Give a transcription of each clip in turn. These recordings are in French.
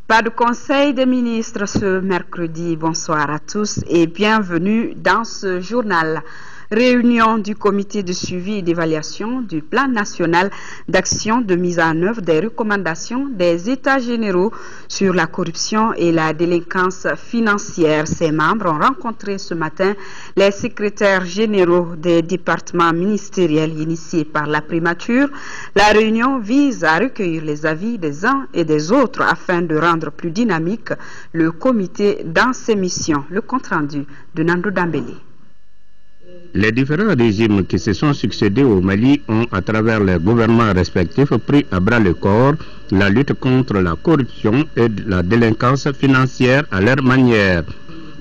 Pas de conseil des ministres ce mercredi. Bonsoir à tous et bienvenue dans ce journal. Réunion du comité de suivi et d'évaluation du plan national d'action de mise en œuvre des recommandations des États généraux sur la corruption et la délinquance financière. Ses membres ont rencontré ce matin les secrétaires généraux des départements ministériels initiés par la primature. La réunion vise à recueillir les avis des uns et des autres afin de rendre plus dynamique le comité dans ses missions. Le compte-rendu de Nando Dambélé. Les différents régimes qui se sont succédés au Mali ont, à travers les gouvernements respectifs, pris à bras le corps la lutte contre la corruption et la délinquance financière à leur manière.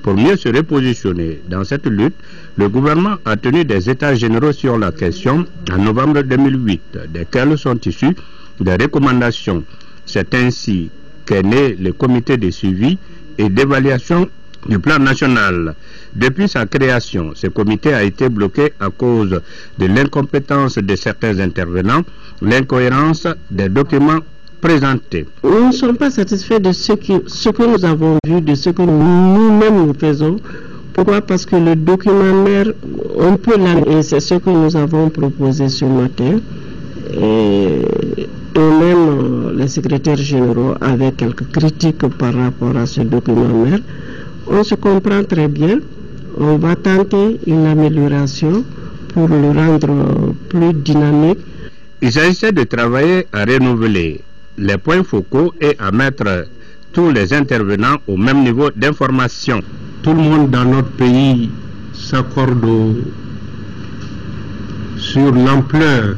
Pour mieux se repositionner dans cette lutte, le gouvernement a tenu des états généraux sur la question en novembre 2008, desquels sont issues des recommandations. C'est ainsi qu'est né le comité de suivi et d'évaluation du plan national. Depuis sa création, ce comité a été bloqué à cause de l'incompétence de certains intervenants, l'incohérence des documents présentés. Nous ne sommes pas satisfaits de ce que nous avons vu, de ce que nous-mêmes nous faisons. Pourquoi? Parce que le document mère, on peut l'amener, et c'est ce que nous avons proposé ce matin. Et même les secrétaires généraux avaient quelques critiques par rapport à ce document mère. On se comprend très bien, on va tenter une amélioration pour le rendre plus dynamique. Il s'agissait de travailler à renouveler les points focaux et à mettre tous les intervenants au même niveau d'information. Tout le monde dans notre pays s'accorde sur l'ampleur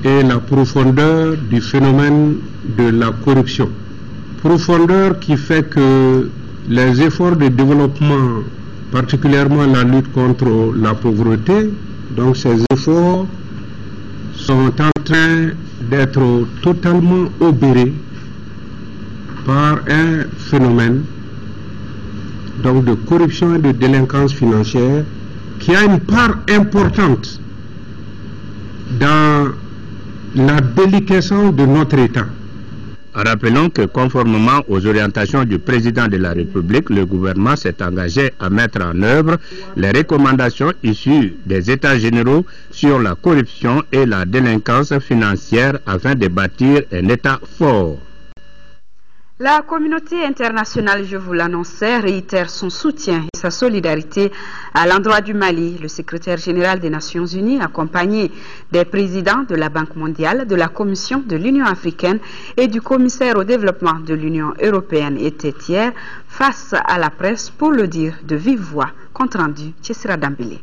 et la profondeur du phénomène de la corruption. Profondeur qui fait que les efforts de développement, particulièrement la lutte contre la pauvreté, donc ces efforts sont en train d'être totalement obérés par un phénomène donc de corruption et de délinquance financière qui a une part importante dans la déliquescence de notre État. Rappelons que conformément aux orientations du président de la République, le gouvernement s'est engagé à mettre en œuvre les recommandations issues des États généraux sur la corruption et la délinquance financière afin de bâtir un État fort. La communauté internationale, je vous l'annonçais, réitère son soutien et sa solidarité à l'endroit du Mali. Le secrétaire général des Nations Unies, accompagné des présidents de la Banque mondiale, de la Commission de l'Union africaine et du commissaire au développement de l'Union européenne, était hier face à la presse pour le dire de vive voix. Compte rendu, Tchessira Dambélé.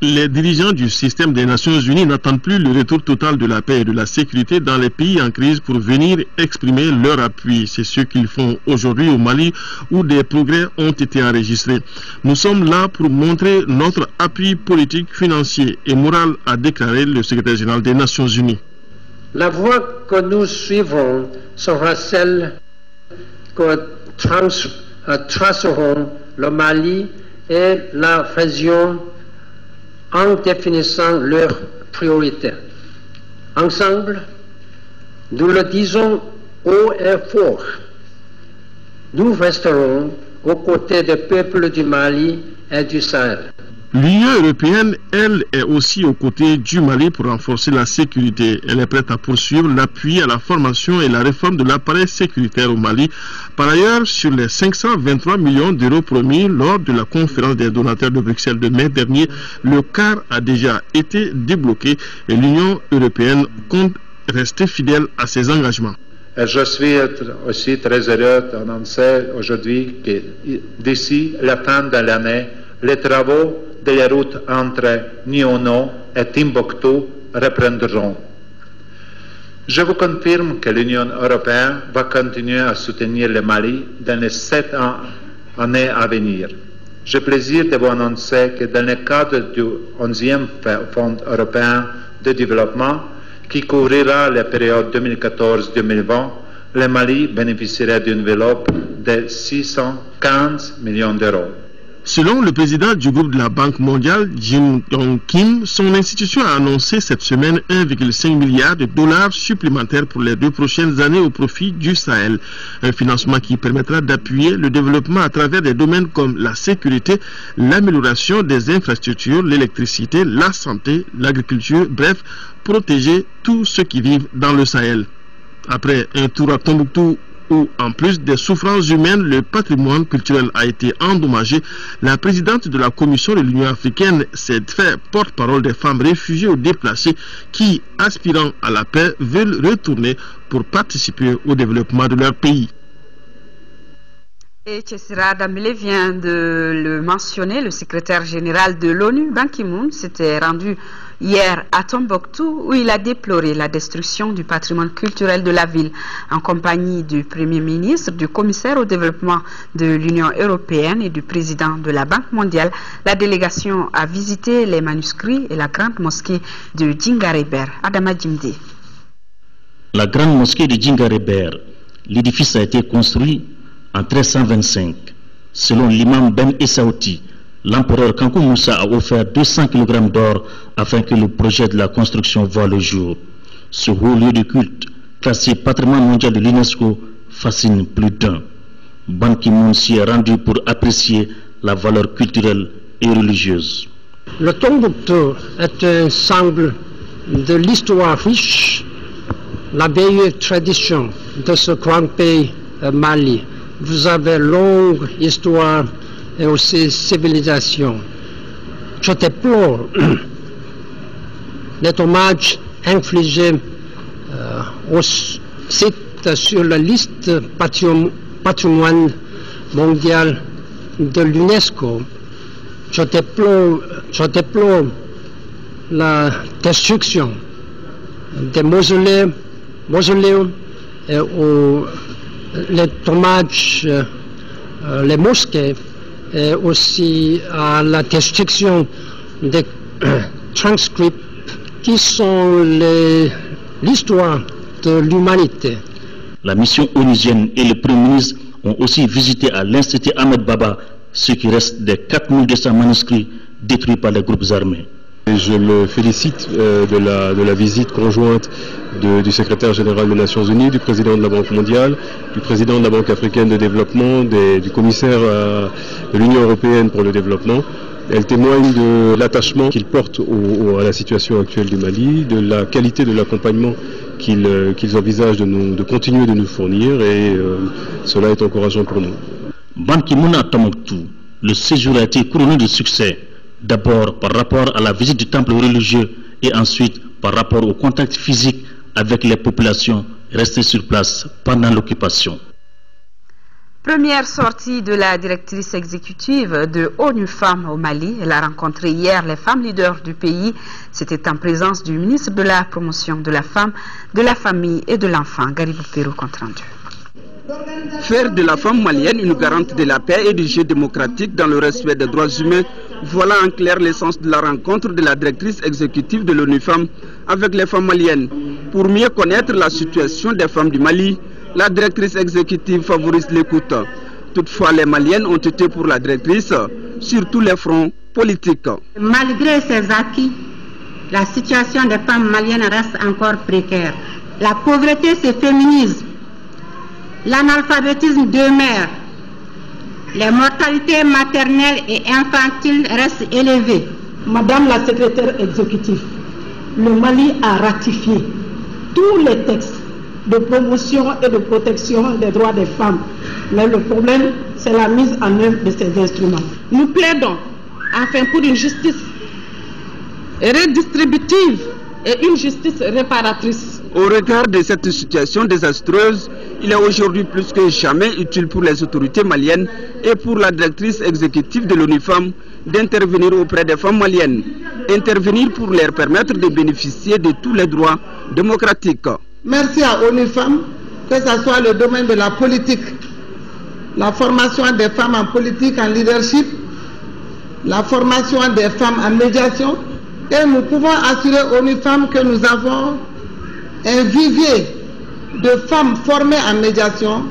Les dirigeants du système des Nations Unies n'attendent plus le retour total de la paix et de la sécurité dans les pays en crise pour venir exprimer leur appui. C'est ce qu'ils font aujourd'hui au Mali où des progrès ont été enregistrés. Nous sommes là pour montrer notre appui politique, financier et moral, a déclaré le secrétaire général des Nations Unies. La voie que nous suivons sera celle que traceront le Mali et la région en définissant leurs priorités. Ensemble, nous le disons haut et fort, nous resterons aux côtés des peuples du Mali et du Sahel. L'Union européenne, elle, est aussi aux côtés du Mali pour renforcer la sécurité. Elle est prête à poursuivre l'appui à la formation et la réforme de l'appareil sécuritaire au Mali. Par ailleurs, sur les 523 millions d'euros promis lors de la conférence des donateurs de Bruxelles de mai dernier, le quart a déjà été débloqué et l'Union européenne compte rester fidèle à ses engagements. Je suis aussi très heureux d'annoncer aujourd'hui que d'ici la fin de l'année, les travaux de la route entre Niono et Timbuktu reprendront. Je vous confirme que l'Union européenne va continuer à soutenir le Mali dans les 7 années à venir. J'ai le plaisir de vous annoncer que dans le cadre du 11e Fonds européen de développement, qui couvrira la période 2014-2020, le Mali bénéficiera d'une enveloppe de 615 millions d'euros. Selon le président du groupe de la Banque mondiale, Jim Yong Kim, son institution a annoncé cette semaine 1,5 milliard de dollars supplémentaires pour les 2 prochaines années au profit du Sahel. Un financement qui permettra d'appuyer le développement à travers des domaines comme la sécurité, l'amélioration des infrastructures, l'électricité, la santé, l'agriculture, bref, protéger tous ceux qui vivent dans le Sahel. Après un tour à Tombouctou, où, en plus des souffrances humaines, le patrimoine culturel a été endommagé, la présidente de la Commission de l'Union africaine s'est fait porte-parole des femmes réfugiées ou déplacées qui, aspirant à la paix, veulent retourner pour participer au développement de leur pays. Et Tchessira Dambélé vient de le mentionner, le secrétaire général de l'ONU, Ban Ki-moon, s'était rendu hier à Tombouctou où il a déploré la destruction du patrimoine culturel de la ville en compagnie du Premier ministre, du commissaire au développement de l'Union européenne et du président de la Banque mondiale. La délégation a visité les manuscrits et la grande mosquée de Djingaréber. Adama Djimdi. La grande mosquée de Djingaréber, l'édifice a été construit en 1325. Selon l'imam Ben Essaouti, l'empereur Kankou Moussa a offert 200 kg d'or afin que le projet de la construction voie le jour. Ce haut lieu de culte, classé patrimoine mondial de l'UNESCO, fascine plus d'un. Ban Ki-moon s'y est rendu pour apprécier la valeur culturelle et religieuse. Le Tombouctou est un symbole de l'histoire riche, la vieille tradition de ce grand pays Mali. Vous avez longue histoire et aussi civilisation. Je déplore les dommages infligés au site sur la liste patrimoine mondial de l'UNESCO. Je déplore la destruction des mausoléums et les dommages, les mosquées, et aussi à la destruction des transcripts qui sont l'histoire de l'humanité. La mission onusienne et le Premier ministre ont aussi visité à l'Institut Ahmed Baba ce qui reste des 4200 manuscrits détruits par les groupes armés. Je me félicite de la visite conjointe du secrétaire général des Nations Unies, du président de la Banque mondiale, du président de la Banque africaine de développement, du commissaire de l'Union européenne pour le développement. Elle témoigne de l'attachement qu'ils portent à la situation actuelle du Mali, de la qualité de l'accompagnement qu'ils envisagent de continuer de nous fournir et cela est encourageant pour nous. Ban Ki-moon à Tombouctou, le séjour a été couronné de succès. D'abord par rapport à la visite du temple religieux et ensuite par rapport au contact physique avec les populations restées sur place pendant l'occupation. Première sortie de la directrice exécutive de ONU Femmes au Mali. Elle a rencontré hier les femmes leaders du pays. C'était en présence du ministre de la Promotion de la Femme, de la Famille et de l'Enfant. Garibou Pérou, compte rendu. Faire de la femme malienne une garante de la paix et du jeu démocratique dans le respect des droits humains, voilà en clair l'essence de la rencontre de la directrice exécutive de l'ONU Femmes avec les femmes maliennes. Pour mieux connaître la situation des femmes du Mali, la directrice exécutive favorise l'écoute. Toutefois, les Maliennes ont été pour la directrice sur tous les fronts politiques. Malgré ces acquis, la situation des femmes maliennes reste encore précaire. La pauvreté se féminise. L'analphabétisme demeure. Les mortalités maternelles et infantiles restent élevées. Madame la secrétaire exécutive, le Mali a ratifié tous les textes de promotion et de protection des droits des femmes. Mais le problème, c'est la mise en œuvre de ces instruments. Nous plaidons enfin pour une justice redistributive et une justice réparatrice. Au regard de cette situation désastreuse, il est aujourd'hui plus que jamais utile pour les autorités maliennes et pour la directrice exécutive de l'ONU Femmes d'intervenir auprès des femmes maliennes. Intervenir pour leur permettre de bénéficier de tous les droits démocratiques. Merci à ONU Femmes, que ce soit le domaine de la politique, la formation des femmes en politique, en leadership, la formation des femmes en médiation. Et nous pouvons assurer ONU Femmes que nous avons un vivier de femmes formées en médiation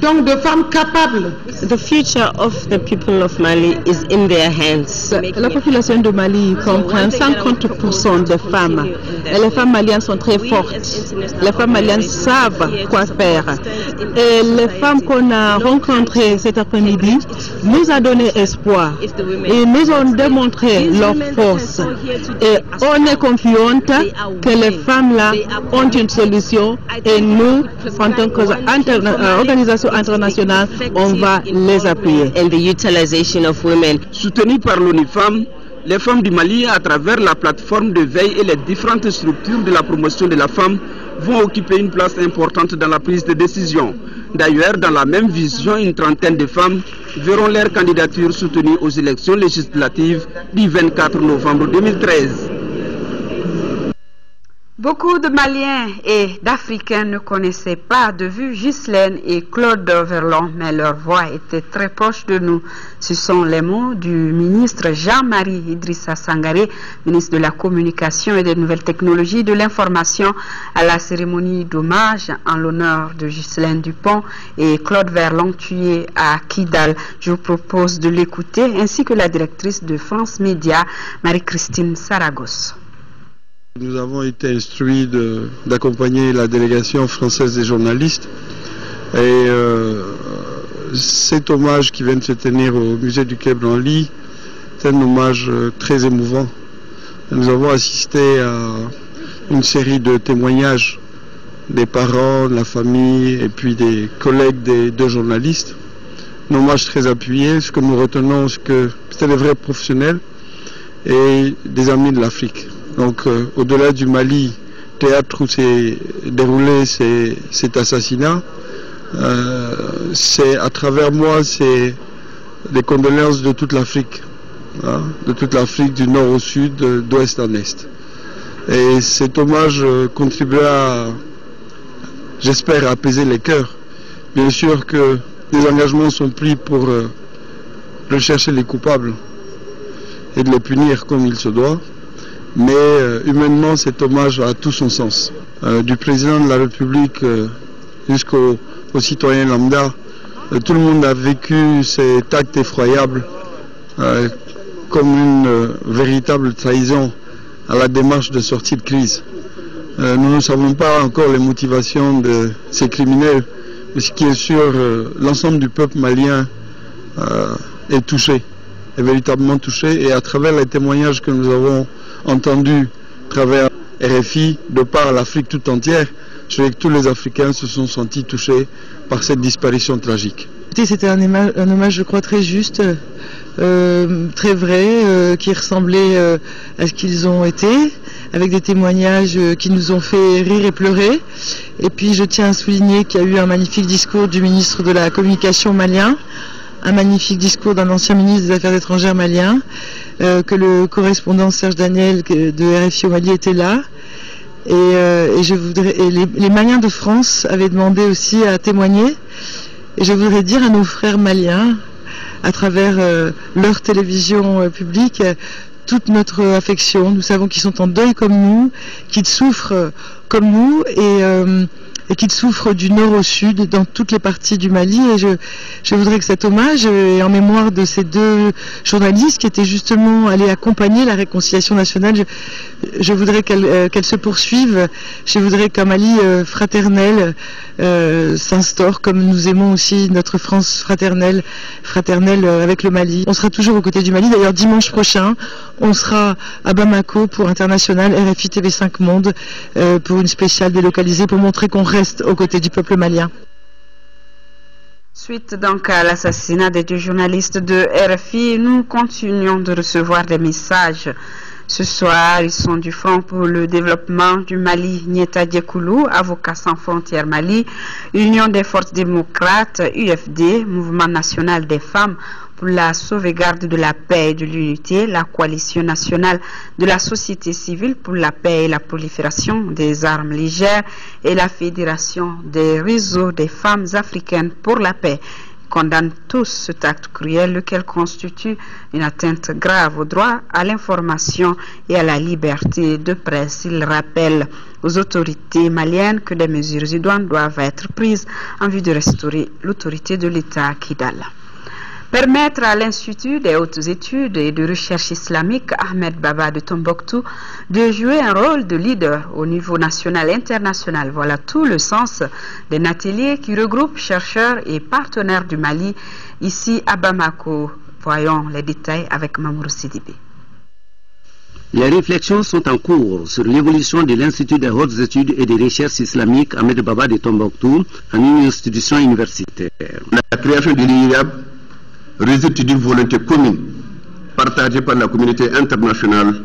donc de femmes capables. The future of the people of Mali is in their hands. La population de Mali comprend 50% de femmes. Et les femmes maliennes sont très fortes. Les femmes maliennes savent quoi faire. Et les femmes qu'on a rencontrées cet après-midi nous a donné espoir. Ils nous ont démontré leur force. Et on est confiante que les femmes-là ont une solution. Et nous, en tant qu'organisation internationale, on va les appuyer. And the utilization of women. Soutenues par l'ONU-Femmes, les femmes du Mali, à travers la plateforme de veille et les différentes structures de la promotion de la femme, vont occuper une place importante dans la prise de décision. D'ailleurs, dans la même vision, une trentaine de femmes verront leur candidature soutenue aux élections législatives du 24 novembre 2013. Beaucoup de Maliens et d'Africains ne connaissaient pas de vue Ghislaine et Claude Verlon, mais leur voix était très proche de nous. Ce sont les mots du ministre Jean-Marie Idrissa Sangaré, ministre de la Communication et des Nouvelles Technologies de l'Information, à la cérémonie d'hommage en l'honneur de Ghislaine Dupont et Claude Verlon tués à Kidal. Je vous propose de l'écouter, ainsi que la directrice de France Média, Marie-Christine Saragosse. Nous avons été instruits d'accompagner la délégation française des journalistes et cet hommage qui vient de se tenir au musée du Quai Branly est un hommage très émouvant. Nous avons assisté à une série de témoignages des parents, de la famille et puis des collègues des deux journalistes. Un hommage très appuyé. Ce que nous retenons, c'est que c'était des vrais professionnels et des amis de l'Afrique. Donc au-delà du Mali, théâtre où s'est déroulé cet assassinat, c'est à travers moi, c'est des condoléances de toute l'Afrique, hein, de toute l'Afrique du nord au sud, d'ouest en est. Et cet hommage contribuera, j'espère, à apaiser les cœurs. Bien sûr que des engagements sont pris pour rechercher les coupables et de les punir comme il se doit. Mais humainement, cet hommage a tout son sens. Du président de la République jusqu'aux citoyens lambda, tout le monde a vécu cet acte effroyable comme une véritable trahison à la démarche de sortie de crise. Nous ne savons pas encore les motivations de ces criminels, mais ce qui est sûr, l'ensemble du peuple malien est touché, est véritablement touché, et à travers les témoignages que nous avons entendu à travers RFI, de par l'Afrique tout entière, je sais que tous les Africains se sont sentis touchés par cette disparition tragique. C'était un hommage, je crois, très juste, très vrai, qui ressemblait à ce qu'ils ont été, avec des témoignages qui nous ont fait rire et pleurer. Et puis je tiens à souligner qu'il y a eu un magnifique discours du ministre de la Communication malien, un magnifique discours d'un ancien ministre des Affaires étrangères malien, que le correspondant Serge Daniel de RFI au Mali était là. Et les Maliens de France avaient demandé aussi à témoigner. Et je voudrais dire à nos frères maliens, à travers leur télévision publique, toute notre affection. Nous savons qu'ils sont en deuil comme nous, qu'ils souffrent comme nous, et qu'ils souffrent du nord au sud dans toutes les parties du Mali. Et je voudrais que cet hommage est en mémoire de ces deux journalistes qui étaient justement allés accompagner la réconciliation nationale. Je voudrais qu'elle se poursuive. Je voudrais qu'un Mali fraternel s'instaure, comme nous aimons aussi notre France fraternelle avec le Mali. On sera toujours aux côtés du Mali. D'ailleurs, dimanche prochain, on sera à Bamako pour International RFI TV5 Monde pour une spéciale délocalisée pour montrer qu'on reste aux côtés du peuple malien. Suite donc à l'assassinat des deux journalistes de RFI, nous continuons de recevoir des messages. Ce soir, ils sont du Front pour le développement du Mali, Nieta Diekoulou, Avocats sans frontières Mali, Union des forces démocrates, UFD, Mouvement national des femmes pour la sauvegarde de la paix et de l'unité, la Coalition nationale de la société civile pour la paix et la prolifération des armes légères et la Fédération des réseaux des femmes africaines pour la paix. condamnent tous cet acte cruel, lequel constitue une atteinte grave au droit à l'information et à la liberté de presse. Ils rappellent aux autorités maliennes que des mesures idoines doivent être prises en vue de restaurer l'autorité de l'État à Kidal. Permettre à l'Institut des hautes études et de recherche islamique Ahmed Baba de Tombouctou de jouer un rôle de leader au niveau national et international. Voilà tout le sens d'un atelier qui regroupe chercheurs et partenaires du Mali ici à Bamako. Voyons les détails avec Mamour Sidibé. Les réflexions sont en cours sur l'évolution de l'Institut des hautes études et des recherches islamiques Ahmed Baba de Tombouctou en une institution universitaire. La création de l'IRAB résulte d'une volonté commune partagée par la communauté internationale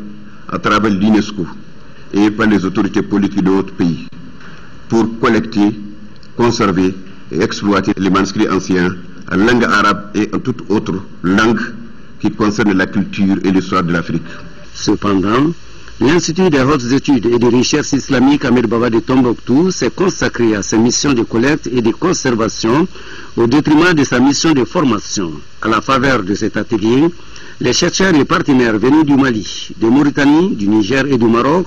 à travers l'UNESCO et par les autorités politiques de d'autres pays pour collecter, conserver et exploiter les manuscrits anciens en langue arabe et en toute autre langue qui concerne la culture et l'histoire de l'Afrique. Cependant, l'Institut des hautes études et de recherche islamique Ahmed Baba de Tombouctou s'est consacré à ses missions de collecte et de conservation au détriment de sa mission de formation. À la faveur de cet atelier, les chercheurs et partenaires venus du Mali, de Mauritanie, du Niger et du Maroc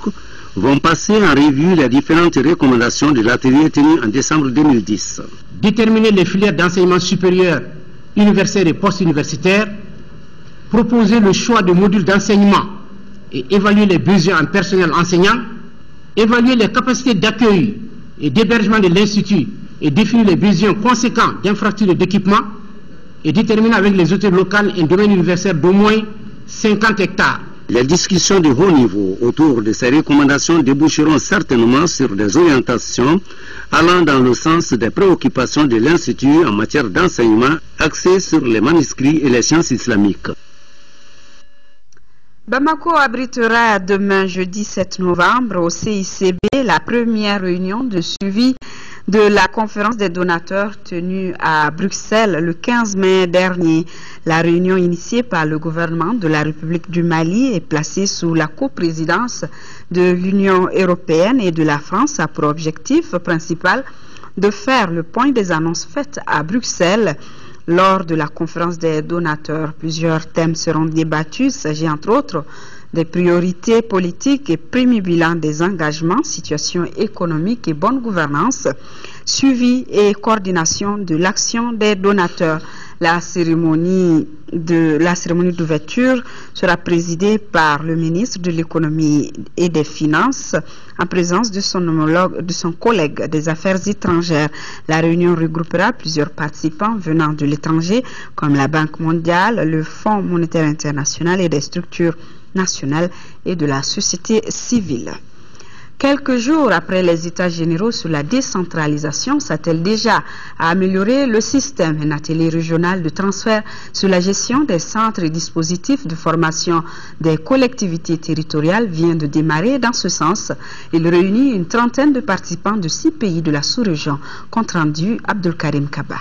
vont passer en revue les différentes recommandations de l'atelier tenu en décembre 2010. Déterminer les filières d'enseignement supérieur, universitaire et post-universitaire, proposer le choix de modules d'enseignement et évaluer les besoins en personnel enseignant, évaluer les capacités d'accueil et d'hébergement de l'Institut et définir les besoins conséquents d'infrastructures et d'équipements et déterminer avec les autorités locales un domaine universitaire d'au moins 50 hectares. Les discussions de haut niveau autour de ces recommandations déboucheront certainement sur des orientations allant dans le sens des préoccupations de l'Institut en matière d'enseignement axé sur les manuscrits et les sciences islamiques. Bamako abritera demain jeudi 7 novembre au CICB la première réunion de suivi de la conférence des donateurs tenue à Bruxelles le 15 mai dernier. La réunion initiée par le gouvernement de la République du Mali est placée sous la coprésidence de l'Union européenne et de la France a pour objectif principal de faire le point des annonces faites à Bruxelles lors de la conférence des donateurs. Plusieurs thèmes seront débattus. Il s'agit entre autres des priorités politiques et premier bilan des engagements, situation économique et bonne gouvernance, suivi et coordination de l'action des donateurs. La cérémonie d'ouverture sera présidée par le ministre de l'économie et des finances en présence de son collègue des affaires étrangères. La réunion regroupera plusieurs participants venant de l'étranger comme la Banque mondiale, le Fonds monétaire international et des structures nationales et de la société civile. Quelques jours après les états généraux sur la décentralisation, s'attelle déjà à améliorer le système. Un atelier régional de transfert sur la gestion des centres et dispositifs de formation des collectivités territoriales vient de démarrer dans ce sens. Il réunit une trentaine de participants de 6 pays de la sous-région. Compte rendu Abdelkarim Kaba.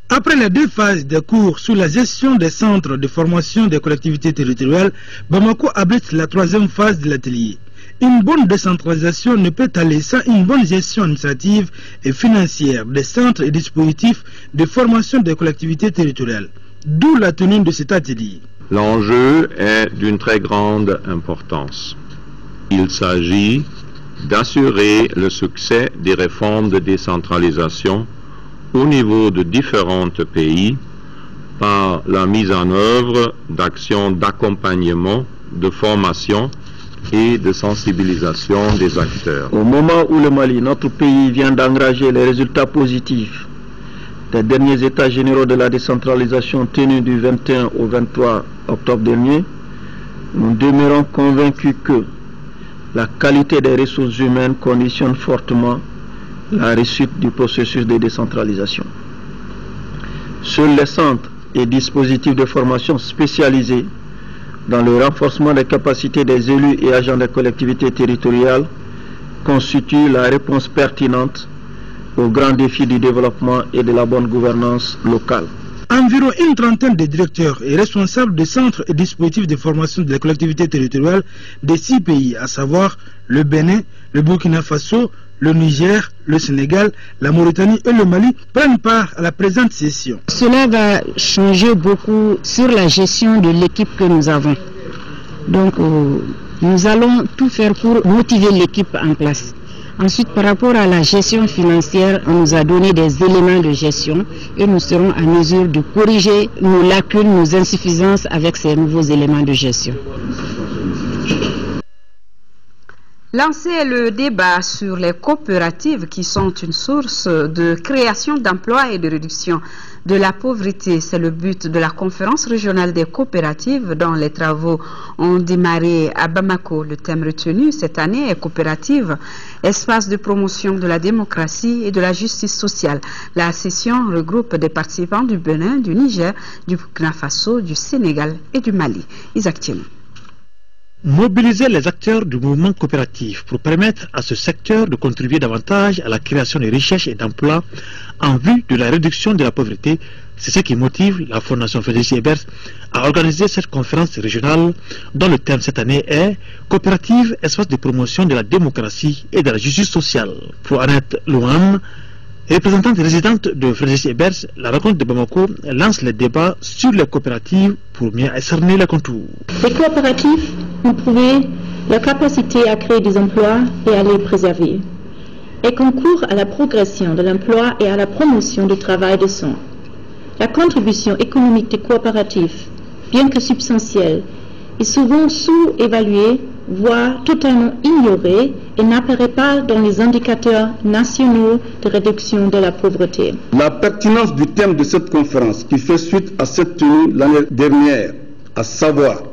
Après les 2 phases des cours sur la gestion des centres de formation des collectivités territoriales, Bamako abrite la 3e phase de l'atelier. Une bonne décentralisation ne peut aller sans une bonne gestion administrative et financière des centres et dispositifs de formation des collectivités territoriales. D'où la tenue de cet atelier. L'enjeu est d'une très grande importance. Il s'agit d'assurer le succès des réformes de décentralisation au niveau de différents pays par la mise en œuvre d'actions d'accompagnement, de formation et de sensibilisation des acteurs. Au moment où le Mali, notre pays, vient d'engranger les résultats positifs des derniers états généraux de la décentralisation tenus du 21 au 23 octobre dernier, nous demeurons convaincus que la qualité des ressources humaines conditionne fortement la réussite du processus de décentralisation. Seuls les centres et dispositifs de formation spécialisés dans le renforcement des capacités des élus et agents des collectivités territoriales constituent la réponse pertinente aux grands défis du développement et de la bonne gouvernance locale. Environ une trentaine de directeurs et responsables de centres et dispositifs de formation de la collectivité territoriale des 6 pays, à savoir le Bénin, le Burkina Faso, Le Niger, le Sénégal, la Mauritanie et le Mali prennent part à la présente session. Cela va changer beaucoup sur la gestion de l'équipe que nous avons. Donc, nous allons tout faire pour motiver l'équipe en place. Ensuite, par rapport à la gestion financière, on nous a donné des éléments de gestion et nous serons à mesure de corriger nos lacunes, nos insuffisances avec ces nouveaux éléments de gestion. Lancer le débat sur les coopératives qui sont une source de création d'emplois et de réduction de la pauvreté. C'est le but de la conférence régionale des coopératives dont les travaux ont démarré à Bamako. Le thème retenu cette année est coopérative, espace de promotion de la démocratie et de la justice sociale. La session regroupe des participants du Bénin, du Niger, du Burkina Faso, du Sénégal et du Mali. Isaac Thiem. Mobiliser les acteurs du mouvement coopératif pour permettre à ce secteur de contribuer davantage à la création de richesses et d'emplois en vue de la réduction de la pauvreté, c'est ce qui motive la Fondation Frédéric Ebers à organiser cette conférence régionale dont le thème cette année est « Coopérative, espace de promotion de la démocratie et de la justice sociale ». Pour Annette Louham, représentante résidente de Frédéric Ebers, la rencontre de Bamako lance les débats sur les coopératives pour mieux cerner les contours. Les coopératives ont prouvé leur capacité à créer des emplois et à les préserver. Elles concourent à la progression de l'emploi et à la promotion du travail décent. La contribution économique des coopératives, bien que substantielle, est souvent sous-évaluée, voire totalement ignorée et n'apparaît pas dans les indicateurs nationaux de réduction de la pauvreté. La pertinence du thème de cette conférence, qui fait suite à cette tenue l'année dernière, à savoir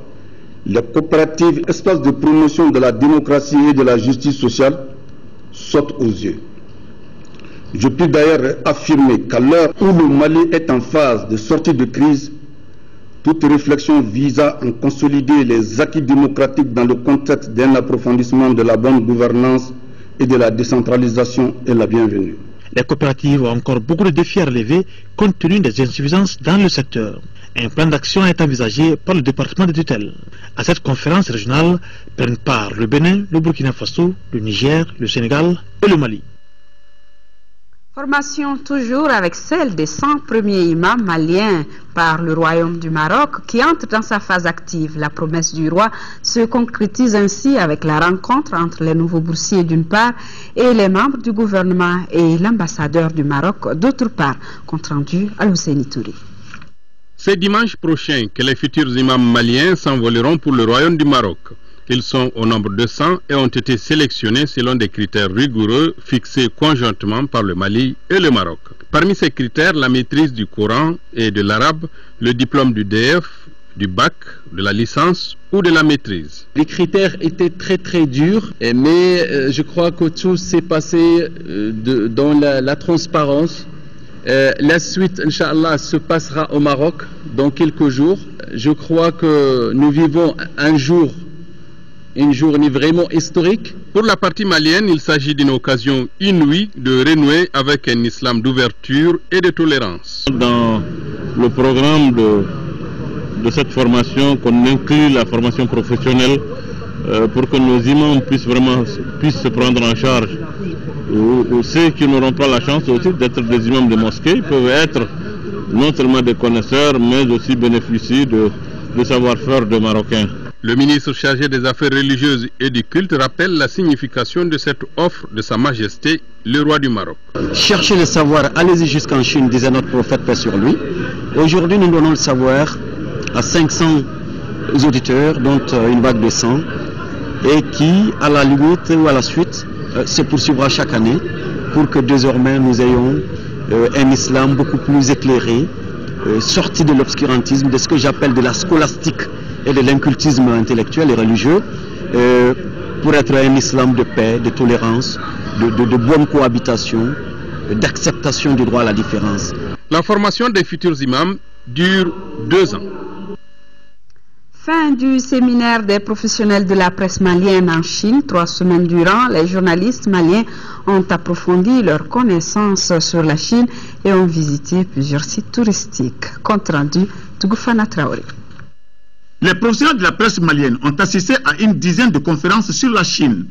les coopératives, espaces de promotion de la démocratie et de la justice sociale, saute aux yeux. Je puis d'ailleurs affirmer qu'à l'heure où le Mali est en phase de sortie de crise, toute réflexion visant à consolider les acquis démocratiques dans le contexte d'un approfondissement de la bonne gouvernance et de la décentralisation est la bienvenue. Les coopératives ont encore beaucoup de défis à relever compte tenu des insuffisances dans le secteur. Un plan d'action est envisagé par le département de tutelle. À cette conférence régionale prennent part le Bénin, le Burkina Faso, le Niger, le Sénégal et le Mali. Formation toujours avec celle des 100 premiers imams maliens par le Royaume du Maroc qui entre dans sa phase active. La promesse du roi se concrétise ainsi avec la rencontre entre les nouveaux boursiers d'une part et les membres du gouvernement et l'ambassadeur du Maroc d'autre part. Compte rendu à Husseini Touré. C'est dimanche prochain que les futurs imams maliens s'envoleront pour le Royaume du Maroc. Ils sont au nombre de 100 et ont été sélectionnés selon des critères rigoureux fixés conjointement par le Mali et le Maroc. Parmi ces critères, la maîtrise du Coran et de l'arabe, le diplôme du DF, du bac, de la licence ou de la maîtrise. Les critères étaient très durs, mais je crois que tout s'est passé dans la transparence. La suite, Inch'Allah, se passera au Maroc dans quelques jours. Je crois que nous vivons une journée vraiment historique. Pour la partie malienne, il s'agit d'une occasion inouïe de renouer avec un islam d'ouverture et de tolérance. Dans le programme de cette formation, qu'on inclut la formation professionnelle pour que nos imams puissent se prendre en charge. Ou ceux qui n'auront pas la chance aussi d'être des imams de mosquée peuvent être non seulement des connaisseurs, mais aussi bénéficier de savoir-faire de Marocains. Le ministre chargé des Affaires religieuses et du culte rappelle la signification de cette offre de Sa Majesté, le roi du Maroc. Cherchez le savoir, allez-y jusqu'en Chine, disait notre prophète, paix sur lui. Aujourd'hui, nous donnons le savoir à 500 auditeurs, dont une vague de 100, et qui, à la limite ou à la suite, se poursuivra chaque année pour que désormais nous ayons un islam beaucoup plus éclairé, sorti de l'obscurantisme, de ce que j'appelle de la scolastique et de l'incultisme intellectuel et religieux, pour être un islam de paix, de tolérance, de bonne cohabitation, d'acceptation du droit à la différence. La formation des futurs imams dure 2 ans. Fin du séminaire des professionnels de la presse malienne en Chine. 3 semaines durant, les journalistes maliens ont approfondi leurs connaissances sur la Chine et ont visité plusieurs sites touristiques. Compte rendu de Goufana Traoré. Les professionnels de la presse malienne ont assisté à une dizaine de conférences sur la Chine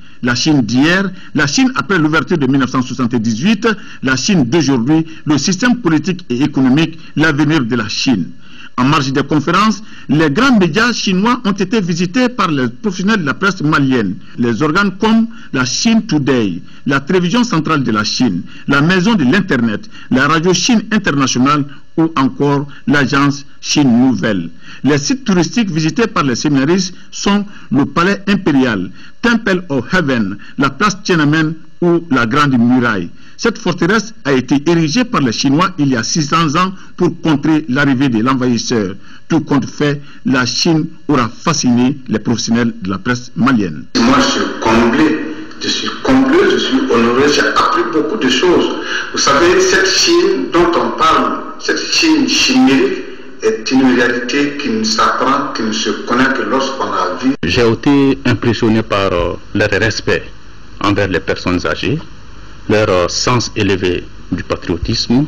d'hier, la Chine après l'ouverture de 1978, la Chine d'aujourd'hui, le système politique et économique, l'avenir de la Chine. En marge des conférences, les grands médias chinois ont été visités par les professionnels de la presse malienne. Les organes comme la Chine Today, la télévision centrale de la Chine, la maison de l'Internet, la radio Chine internationale ou encore l'agence Chine Nouvelle. Les sites touristiques visités par les séminaristes sont le palais impérial, Temple of Heaven, la place Tiananmen ou la Grande Muraille. Cette forteresse a été érigée par les Chinois il y a 600 ans pour contrer l'arrivée de l'envahisseur. Tout compte fait, la Chine aura fasciné les professionnels de la presse malienne. Moi, je suis comblé, je suis honoré, j'ai appris beaucoup de choses. Vous savez, cette Chine dont on parle, cette Chine chimérique, est une réalité qui ne s'apprend, qui ne se connaît que lorsqu'on a vu. J'ai été impressionné par leur respect envers les personnes âgées, leur sens élevé du patriotisme,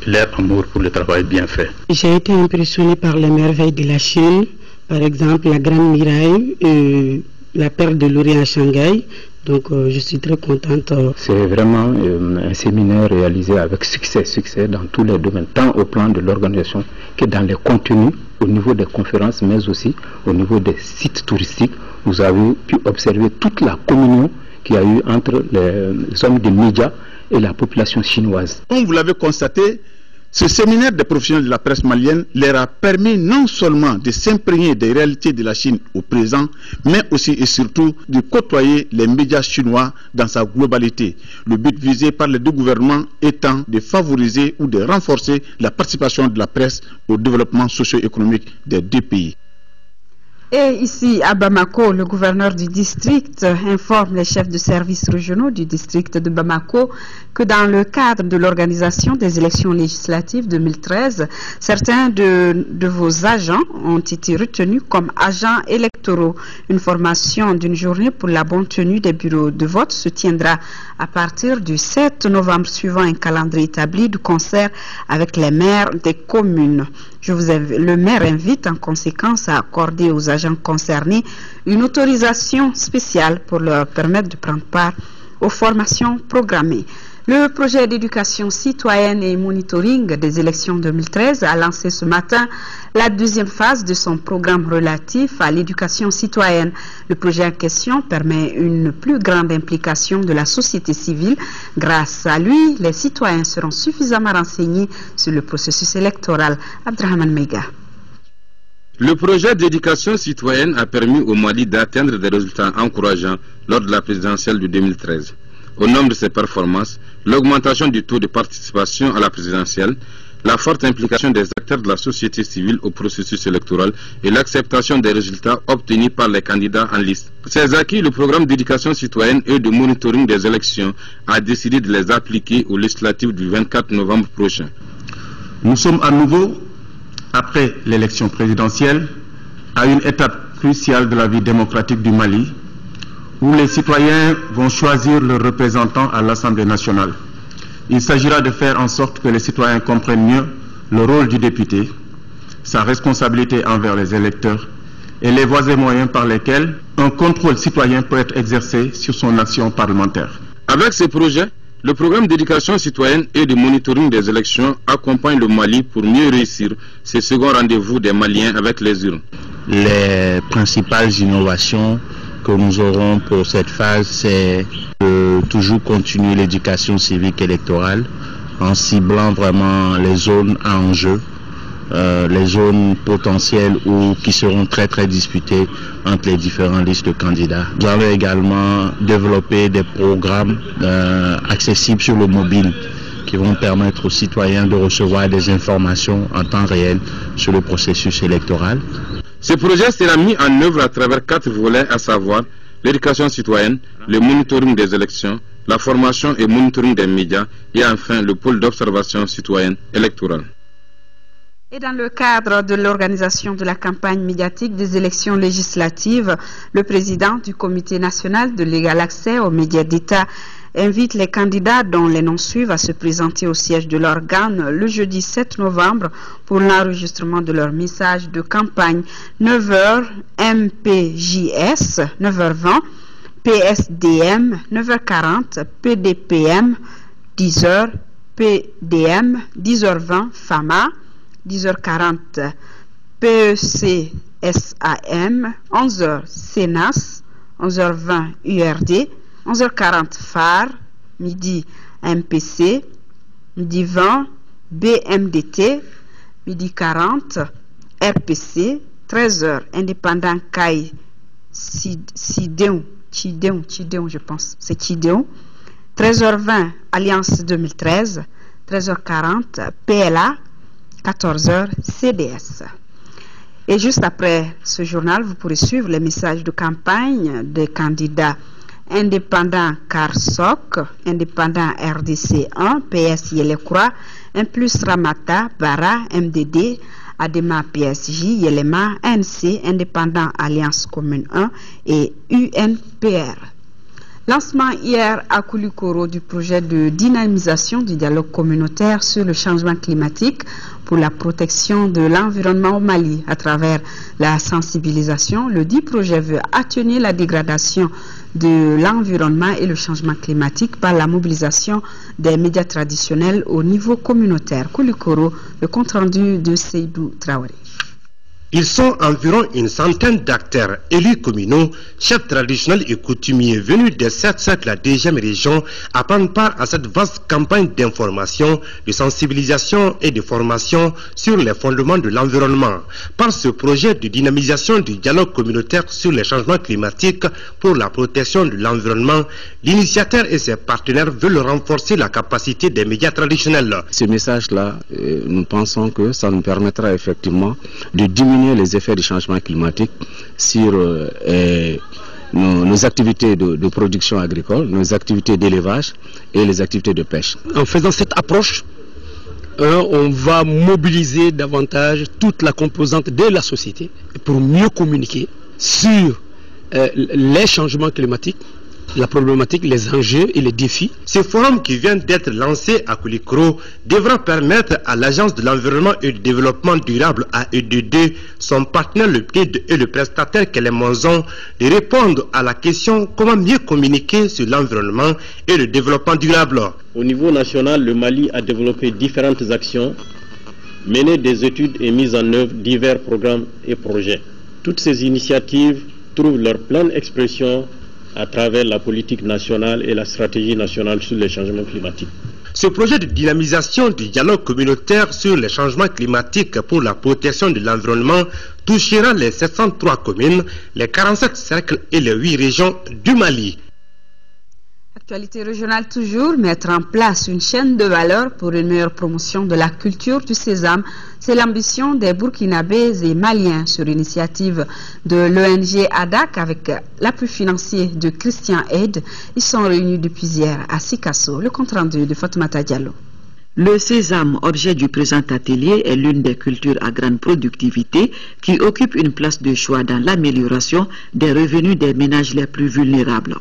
leur amour pour le travail bien fait. J'ai été impressionné par les merveilles de la Chine, par exemple la Grande Muraille, la perle de l'Orient à Shanghai. Donc je suis très contente. C'est vraiment un séminaire réalisé avec succès dans tous les domaines, tant au plan de l'organisation que dans les contenus, au niveau des conférences, mais aussi au niveau des sites touristiques. Vous avez pu observer toute la communion qu'il y a eu entre les hommes des médias et la population chinoise. Comme vous l'avez constaté, ce séminaire des professionnels de la presse malienne leur a permis non seulement de s'imprégner des réalités de la Chine au présent, mais aussi et surtout de côtoyer les médias chinois dans sa globalité. Le but visé par les deux gouvernements étant de favoriser ou de renforcer la participation de la presse au développement socio-économique des deux pays. Et ici, à Bamako, le gouverneur du district informe les chefs de services régionaux du district de Bamako que dans le cadre de l'organisation des élections législatives 2013, certains de vos agents ont été retenus comme agents électoraux. Une formation d'une journée pour la bonne tenue des bureaux de vote se tiendra à partir du 7 novembre suivant un calendrier établi de concert avec les maires des communes. Le maire invite en conséquence à accorder aux agents concernés une autorisation spéciale pour leur permettre de prendre part aux formations programmées. Le projet d'éducation citoyenne et monitoring des élections 2013 a lancé ce matin la deuxième phase de son programme relatif à l'éducation citoyenne. Le projet en question permet une plus grande implication de la société civile. Grâce à lui, les citoyens seront suffisamment renseignés sur le processus électoral. Abdrahman Mega. Le projet d'éducation citoyenne a permis au Mali d'atteindre des résultats encourageants lors de la présidentielle de 2013. Au nombre de ses performances, l'augmentation du taux de participation à la présidentielle, la forte implication des acteurs de la société civile au processus électoral et l'acceptation des résultats obtenus par les candidats en liste. Ces acquis, le programme d'éducation citoyenne et de monitoring des élections a décidé de les appliquer aux législatives du 24 novembre prochain. Nous sommes à nouveau, après l'élection présidentielle, à une étape cruciale de la vie démocratique du Mali, où les citoyens vont choisir leurs représentants à l'Assemblée nationale. Il s'agira de faire en sorte que les citoyens comprennent mieux le rôle du député, sa responsabilité envers les électeurs et les voies et moyens par lesquels un contrôle citoyen peut être exercé sur son action parlementaire. Avec ces projets, le programme d'éducation citoyenne et de monitoring des élections accompagne le Mali pour mieux réussir ce second rendez-vous des Maliens avec les urnes. Les principales innovations que nous aurons pour cette phase, c'est de toujours continuer l'éducation civique électorale en ciblant vraiment les zones à enjeu, les zones potentielles ou qui seront très disputées entre les différentes listes de candidats. Nous allons également développer des programmes accessibles sur le mobile qui vont permettre aux citoyens de recevoir des informations en temps réel sur le processus électoral. Ce projet sera mis en œuvre à travers 4 volets, à savoir l'éducation citoyenne, le monitoring des élections, la formation et monitoring des médias et enfin le pôle d'observation citoyenne électorale. Et dans le cadre de l'organisation de la campagne médiatique des élections législatives, le président du Comité national de l'égal accès aux médias d'État invite les candidats dont les noms suivent à se présenter au siège de l'organe le jeudi 7 novembre pour l'enregistrement de leur message de campagne. 9h MPJS, 9h20, PSDM, 9h40, PDPM, 10h, PDM, 10h20, FAMA, 10h40, PECSAM, 11h CENAS, 11h20 URD, 11h40 phare, midi MPC, midi 20 BMDT, midi 40 RPC, 13h indépendant CAI Chidéon, je pense, c'est Chidéon, 13h20 Alliance 2013, 13h40 PLA, 14h CDS. Et juste après ce journal, vous pourrez suivre les messages de campagne des candidats indépendants CARSOC, indépendant RDC 1, PS Yelekura, Implus Ramata, Bara, MDD, Adema PSG, Yelema, ANC, indépendant Alliance Commune 1 et UNPR. Lancement hier à Koulikoro du projet de dynamisation du dialogue communautaire sur le changement climatique pour la protection de l'environnement au Mali. À travers la sensibilisation, le dit projet veut atténuer la dégradation de l'environnement et le changement climatique par la mobilisation des médias traditionnels au niveau communautaire. Koulikoro, le compte-rendu de Seydou Traoré. Ils sont environ une centaine d'acteurs élus communaux, chefs traditionnels et coutumiers venus des 7 cercles de la 2e région à prendre part à cette vaste campagne d'information, de sensibilisation et de formation sur les fondements de l'environnement. Par ce projet de dynamisation du dialogue communautaire sur les changements climatiques pour la protection de l'environnement, l'initiateur et ses partenaires veulent renforcer la capacité des médias traditionnels. Ce message-là, nous pensons que ça nous permettra effectivement de diminuer les effets du changement climatique sur nos activités de production agricole, nos activités d'élevage et les activités de pêche. En faisant cette approche, on va mobiliser davantage toute la composante de la société pour mieux communiquer sur les changements climatiques, la problématique, les enjeux et les défis. Ce forum qui vient d'être lancé à Koulikoro devra permettre à l'Agence de l'environnement et du développement durable AED2, son partenaire le PID et le prestataire qu'est les Monzons, de répondre à la question comment mieux communiquer sur l'environnement et le développement durable. Au niveau national, le Mali a développé différentes actions, mené des études et mis en œuvre divers programmes et projets. Toutes ces initiatives trouvent leur pleine expression à travers la politique nationale et la stratégie nationale sur les changements climatiques. Ce projet de dynamisation du dialogue communautaire sur les changements climatiques pour la protection de l'environnement touchera les 703 communes, les 47 cercles et les 8 régions du Mali. Actualité régionale toujours, mettre en place une chaîne de valeur pour une meilleure promotion de la culture du sésame. C'est l'ambition des Burkinabés et Maliens sur l'initiative de l'ONG ADAC avec l'appui financier de Christian Aid. Ils sont réunis depuis hier à Sikasso. Le compte-rendu de Fatoumata Diallo. Le sésame, objet du présent atelier, est l'une des cultures à grande productivité qui occupe une place de choix dans l'amélioration des revenus des ménages les plus vulnérables.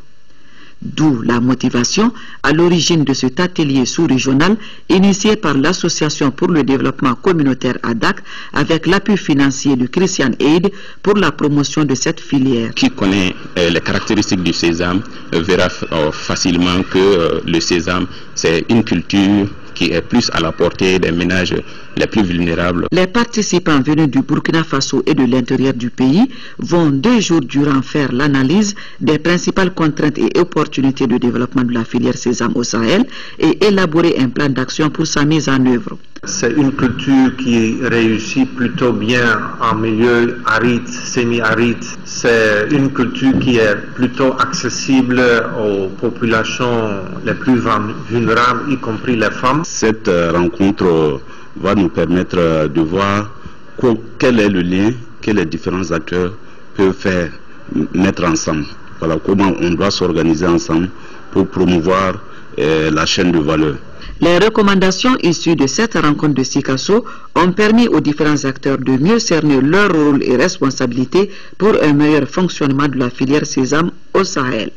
D'où la motivation à l'origine de cet atelier sous-régional initié par l'Association pour le développement communautaire ADAC avec l'appui financier de Christian Aid pour la promotion de cette filière. Qui connaît les caractéristiques du sésame verra facilement que le sésame, c'est une culture qui est plus à la portée des ménages les plus vulnérables. Les participants venus du Burkina Faso et de l'intérieur du pays vont 2 jours durant faire l'analyse des principales contraintes et opportunités de développement de la filière sésame au Sahel et élaborer un plan d'action pour sa mise en œuvre. C'est une culture qui réussit plutôt bien en milieu aride, semi-aride. C'est une culture qui est plutôt accessible aux populations les plus vulnérables, y compris les femmes. Cette rencontre va nous permettre de voir quel est le lien que les différents acteurs peuvent mettre ensemble. Voilà comment on doit s'organiser ensemble pour promouvoir la chaîne de valeur. Les recommandations issues de cette rencontre de Sikasso ont permis aux différents acteurs de mieux cerner leur rôle et responsabilités pour un meilleur fonctionnement de la filière sésame au Sahel.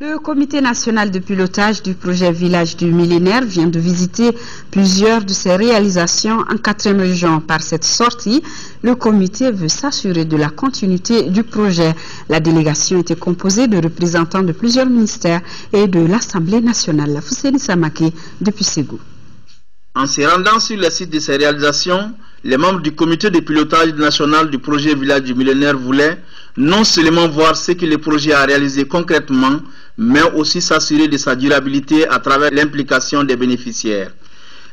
Le comité national de pilotage du projet Village du Millénaire vient de visiter plusieurs de ses réalisations en 4e région. Par cette sortie, le comité veut s'assurer de la continuité du projet. La délégation était composée de représentants de plusieurs ministères et de l'Assemblée nationale. Fousséni Samake depuis Ségou. En se rendant sur le site de ces réalisations, les membres du comité de pilotage national du projet Village du Millénaire voulaient non seulement voir ce que le projet a réalisé concrètement, mais aussi s'assurer de sa durabilité à travers l'implication des bénéficiaires.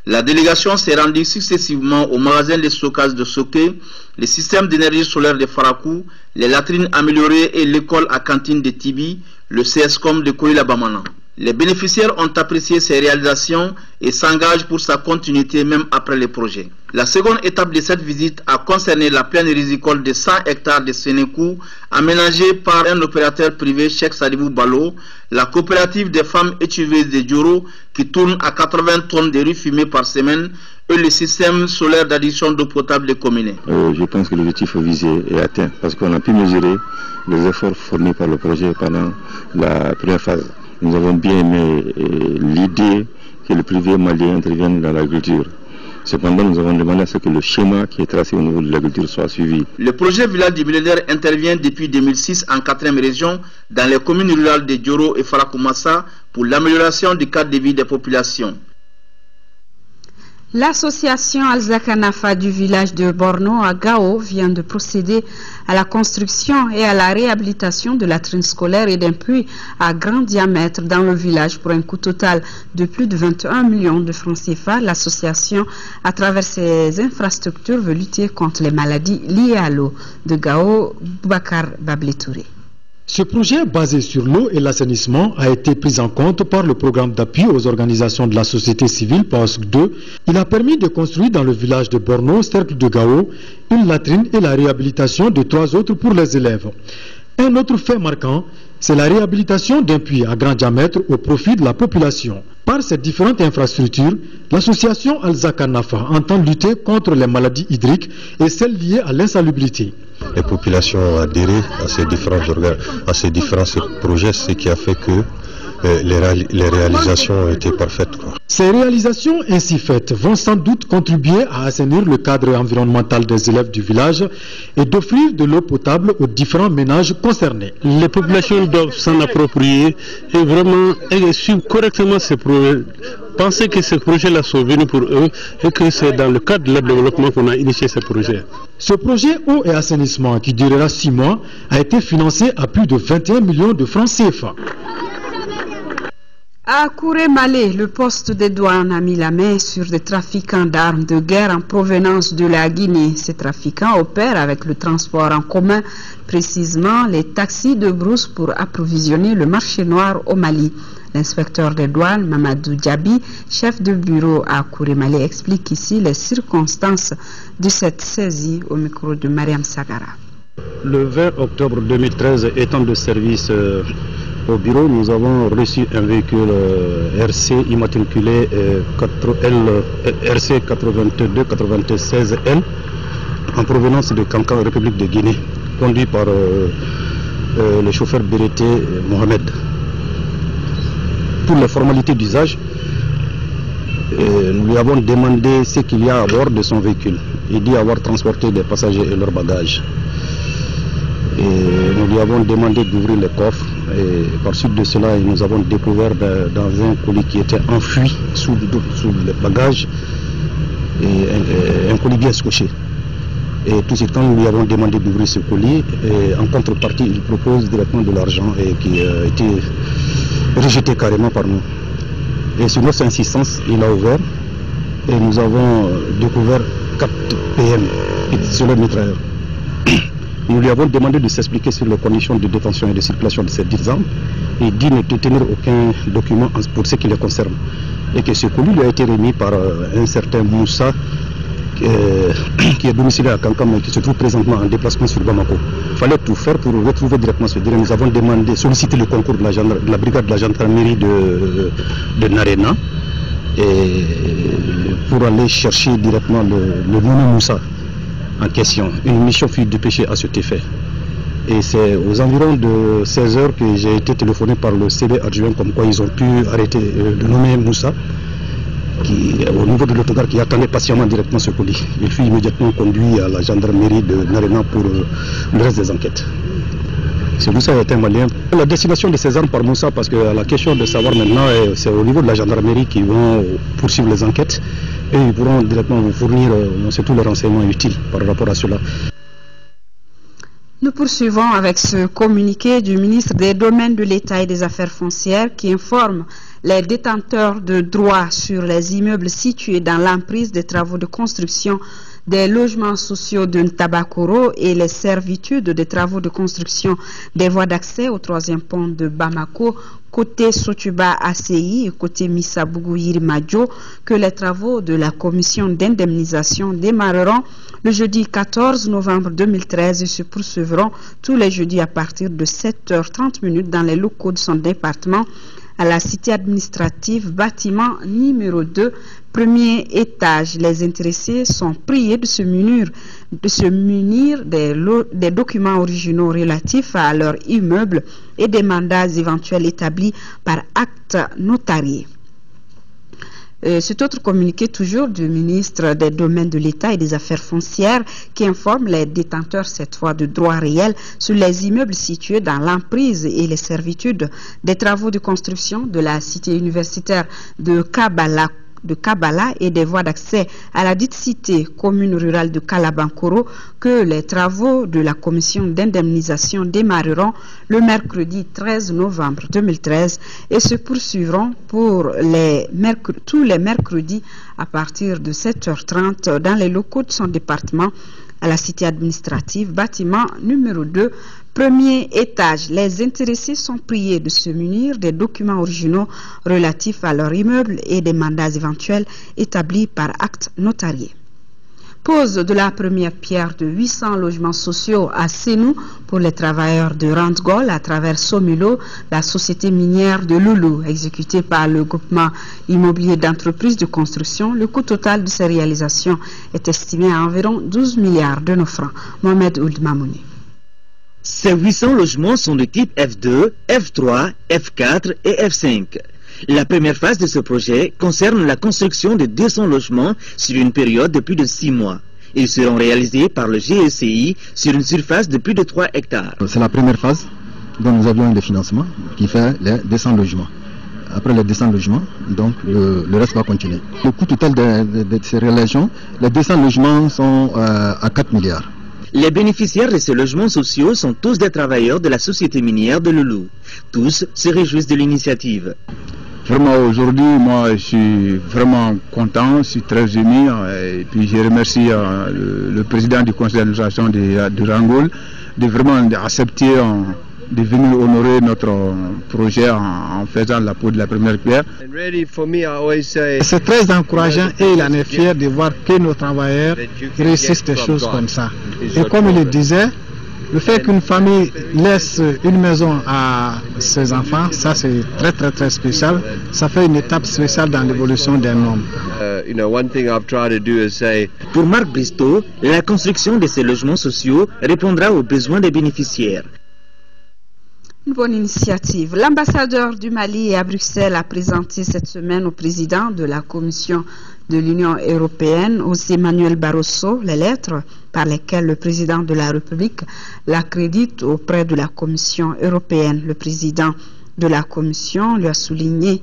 La délégation s'est rendue successivement au magasin de stockage de Soké, le système d'énergie solaire de Farakou, les latrines améliorées et l'école à cantine de Tibi, le CSCOM de Koïla-Bamana. Les bénéficiaires ont apprécié ces réalisations et s'engagent pour sa continuité même après le projet. La seconde étape de cette visite a concerné la plaine risicole de 100 hectares de Sénékou, aménagée par un opérateur privé, Cheikh Sadibou Balo, la coopérative des femmes échuveuses de Djoro, qui tourne à 80 tonnes de riz fumé par semaine, et le système solaire d'addition d'eau potable des communes. Je pense que l'objectif visé est atteint, parce qu'on a pu mesurer les efforts fournis par le projet pendant la première phase. Nous avons bien aimé l'idée que le privé malien intervienne dans l'agriculture. Cependant, nous avons demandé à ce que le schéma qui est tracé au niveau de l'agriculture soit suivi. Le projet Village du Millénaire intervient depuis 2006 en 4e région dans les communes rurales de Djoro et Farakoumassa pour l'amélioration du cadre de vie des populations. L'association Al-Zakanafa du village de Borno à Gao vient de procéder à la construction et à la réhabilitation de latrines scolaires et d'un puits à grand diamètre dans le village pour un coût total de plus de 21 millions de francs CFA. L'association, à travers ses infrastructures, veut lutter contre les maladies liées à l'eau. De Gao, Boubacar Babletouré. Ce projet basé sur l'eau et l'assainissement a été pris en compte par le programme d'appui aux organisations de la société civile PAOSC 2. Il a permis de construire dans le village de Borno, cercle de Gao, une latrine et la réhabilitation de 3 autres pour les élèves. Un autre fait marquant, c'est la réhabilitation d'un puits à grand diamètre au profit de la population. Par ces différentes infrastructures, l'association Al-Zakanafa entend lutter contre les maladies hydriques et celles liées à l'insalubrité. Les populations ont adhéré à ces différents projets, ce qui a fait que les réalisations ont été parfaites. Ces réalisations ainsi faites vont sans doute contribuer à assainir le cadre environnemental des élèves du village et d'offrir de l'eau potable aux différents ménages concernés. Les populations doivent s'en approprier et vraiment suivre correctement ces projets. Penser que ces projets-là sont venus pour eux et que c'est dans le cadre de leur développement qu'on a initié ces projets. Ce projet eau et assainissement qui durera 6 mois a été financé à plus de 21 millions de francs CFA. À Kouré-Malé, le poste des douanes a mis la main sur des trafiquants d'armes de guerre en provenance de la Guinée. Ces trafiquants opèrent avec le transport en commun, précisément les taxis de brousse pour approvisionner le marché noir au Mali. L'inspecteur des douanes, Mamadou Diaby, chef de bureau à Kouré-Malé, explique ici les circonstances de cette saisie au micro de Mariam Sagara. Le 20 octobre 2013, étant de service au bureau, nous avons reçu un véhicule RC immatriculé RC 82-96L en provenance de Kankan, République de Guinée, conduit par le chauffeur Bérété Mohamed. Pour les formalités d'usage, nous lui avons demandé ce qu'il y a à bord de son véhicule. Il dit avoir transporté des passagers et leurs bagages. Et nous lui avons demandé d'ouvrir les coffres et par suite de cela nous avons découvert dans un colis qui était enfoui sous les bagages et un colis bien scotché. Et tout ce temps nous lui avons demandé d'ouvrir ce colis et en contrepartie il propose directement de l'argent et qui a été rejeté carrément par nous. Et sur notre insistance il a ouvert et nous avons découvert 4 PM sur le mitrailleur. Nous lui avons demandé de s'expliquer sur les conditions de détention et de circulation de ces 10 armes. Il dit ne détenir aucun document pour ce qui les concerne. Et que ce colis lui a été remis par un certain Moussa qui est domicilié à Kankam et qui se trouve présentement en déplacement sur Bamako. Il fallait tout faire pour retrouver directement ce direct. Nous avons sollicité le concours de la brigade de la gendarmerie de Narena et pour aller chercher directement le nommé Moussa en question. Une mission fut dépêchée à cet effet. Et c'est aux environs de 16 h que j'ai été téléphoné par le CB adjoint comme quoi ils ont pu arrêter le nommé Moussa, qui au niveau de l'autogare qui attendait patiemment directement ce colis. Il fut immédiatement conduit à la gendarmerie de Narena pour le reste des enquêtes. C'est Moussa est un Malien. La destination de ces armes par Moussa, parce que la question de savoir maintenant, c'est au niveau de la gendarmerie qui vont poursuivre les enquêtes et ils pourront directement vous fournir tous les renseignements utiles par rapport à cela. Nous poursuivons avec ce communiqué du ministre des Domaines de l'État et des Affaires foncières qui informe les détenteurs de droits sur les immeubles situés dans l'emprise des travaux de construction des logements sociaux de Ntabakoro et les servitudes des travaux de construction des voies d'accès au 3e pont de Bamako, côté Sotuba ACI et côté Missabougou Yirimadjo, que les travaux de la commission d'indemnisation démarreront le jeudi 14 novembre 2013 et se poursuivront tous les jeudis à partir de 7h30 dans les locaux de son département à la cité administrative, bâtiment numéro 2, premier étage. Les intéressés sont priés de se munir des documents originaux relatifs à leur immeuble et des mandats éventuels établis par acte notarié. Cet autre communiqué toujours du ministre des Domaines de l'État et des Affaires foncières qui informe les détenteurs cette fois de droits réels sur les immeubles situés dans l'emprise et les servitudes des travaux de construction de la cité universitaire de Kabala et des voies d'accès à la dite cité commune rurale de Kalabankoro que les travaux de la commission d'indemnisation démarreront le mercredi 13 novembre 2013 et se poursuivront pour tous les mercredis à partir de 7h30 dans les locaux de son département à la cité administrative, bâtiment numéro 2, premier étage. Les intéressés sont priés de se munir des documents originaux relatifs à leur immeuble et des mandats éventuels établis par acte notarié. Pose de la première pierre de 800 logements sociaux à Sénou pour les travailleurs de Randgol à travers Somulo, la société minière de Loulou, exécutée par le groupement immobilier d'entreprises de construction. Le coût total de ces réalisations est estimé à environ 12 milliards de nos francs. Mohamed Ould Mamouni. Ces 800 logements sont de type F2, F3, F4 et F5. La première phase de ce projet concerne la construction de 200 logements sur une période de plus de 6 mois. Ils seront réalisés par le GECI sur une surface de plus de 3 hectares. C'est la première phase dont nous avions le financement qui fait les 200 logements. Après les 200 logements, donc le reste va continuer. Le coût total de ces réalisations, les 200 logements sont à 4 milliards. Les bénéficiaires de ces logements sociaux sont tous des travailleurs de la société minière de Loulou. Tous se réjouissent de l'initiative. Vraiment aujourd'hui, moi je suis vraiment content, je suis très ému et puis je remercie le président du conseil d'administration de Randgol de vraiment accepter de venir honorer notre projet en faisant la peau de la première pierre. C'est très encourageant et il en est fier de voir que nos travailleurs réussissent des choses comme ça. Et comme il le disait, le fait qu'une famille laisse une maison à ses enfants, ça c'est très très très spécial. Ça fait une étape spéciale dans l'évolution d'un homme. Pour Marc Bristow, la construction de ces logements sociaux répondra aux besoins des bénéficiaires. Une bonne initiative. L'ambassadeur du Mali à Bruxelles a présenté cette semaine au président de la Commission de l'Union européenne, José Manuel Barroso, les lettres par lesquelles le président de la République l'accrédite auprès de la Commission européenne. Le président de la Commission lui a souligné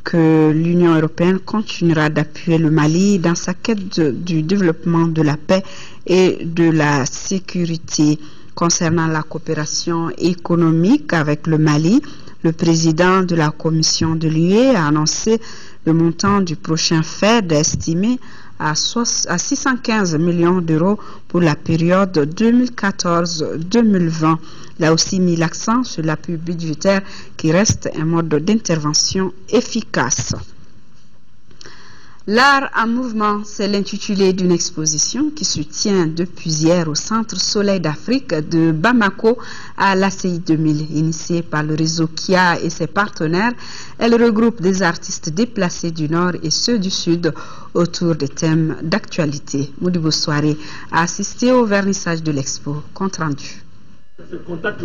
que l'Union européenne continuera d'appuyer le Mali dans sa quête du développement de la paix et de la sécurité. Concernant la coopération économique avec le Mali, le président de la Commission de l'UE a annoncé le montant du prochain FED estimé à 615 millions d'euros pour la période 2014-2020. Il a aussi mis l'accent sur l'appui budgétaire qui reste un mode d'intervention efficace. L'art en mouvement, c'est l'intitulé d'une exposition qui se tient depuis hier au Centre Soleil d'Afrique de Bamako à l'ACI 2000. Initiée par le réseau KIA et ses partenaires, elle regroupe des artistes déplacés du Nord et ceux du Sud autour des thèmes d'actualité. Modibo Soare a assisté au vernissage de l'expo. Compte rendu.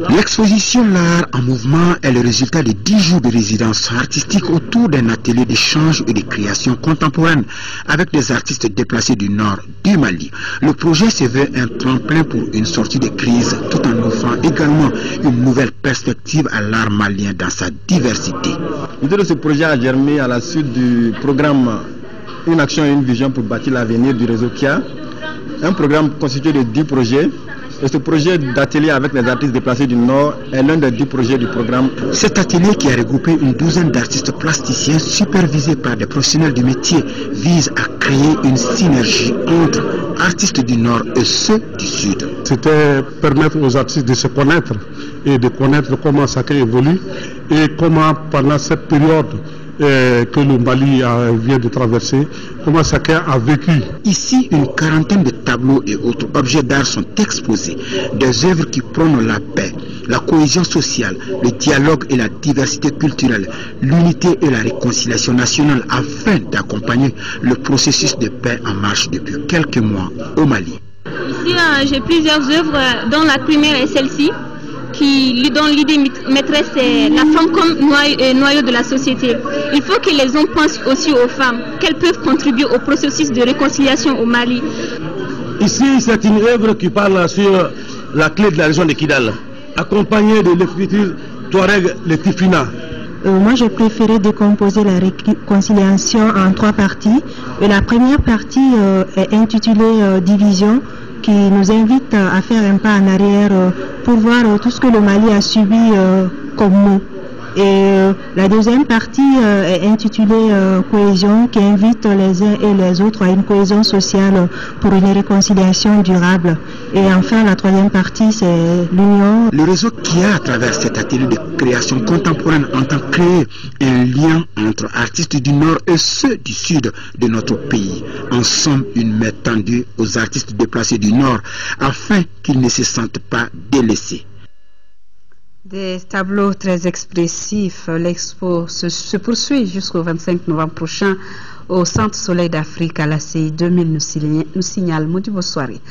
L'exposition L'Art en mouvement est le résultat de 10 jours de résidence artistique autour d'un atelier d'échange et de création contemporaine avec des artistes déplacés du nord du Mali. Le projet se veut un tremplin pour une sortie de crise tout en offrant également une nouvelle perspective à l'art malien dans sa diversité. L'idée de ce projet a germé à la suite du programme Une action et une vision pour bâtir l'avenir du réseau KIA, un programme constitué de 10 projets. Et ce projet d'atelier avec les artistes déplacés du Nord est l'un des 10 projets du programme. Cet atelier qui a regroupé une douzaine d'artistes plasticiens supervisés par des professionnels du métier vise à créer une synergie entre artistes du Nord et ceux du Sud. C'était permettre aux artistes de se connaître et de connaître comment chacun évolue et comment pendant cette période que le Mali vient de traverser, comment chacun a vécu. Ici, une quarantaine de tableaux et autres objets d'art sont exposés, des œuvres qui prônent la paix, la cohésion sociale, le dialogue et la diversité culturelle, l'unité et la réconciliation nationale afin d'accompagner le processus de paix en marche depuis quelques mois au Mali. Ici, j'ai plusieurs œuvres, dont la première est celle-ci, dont l'idée maîtresse est la femme comme noyau de la société. Il faut que les hommes pensent aussi aux femmes, qu'elles peuvent contribuer au processus de réconciliation au Mali. Ici, c'est une œuvre qui parle sur la clé de la région de Kidal, accompagnée de l'écriture Touareg le Tifina. Moi, j'ai préféré décomposer la réconciliation en 3 parties. Et la première partie est intitulée Division, qui nous invite à faire un pas en arrière pour voir tout ce que le Mali a subi comme mot. Et la deuxième partie est intitulée Cohésion, qui invite les uns et les autres à une cohésion sociale pour une réconciliation durable. Et enfin, la troisième partie, c'est l'union. Le réseau KIA, à travers cet atelier de création contemporaine, entend créer un lien entre artistes du Nord et ceux du Sud de notre pays. En somme, une main tendue aux artistes déplacés du Nord afin qu'ils ne se sentent pas délaissés. Des tableaux très expressifs. L'expo se poursuit jusqu'au 25 novembre prochain au Centre Soleil d'Afrique à la CI 2000, nous signale Modibo Soirée.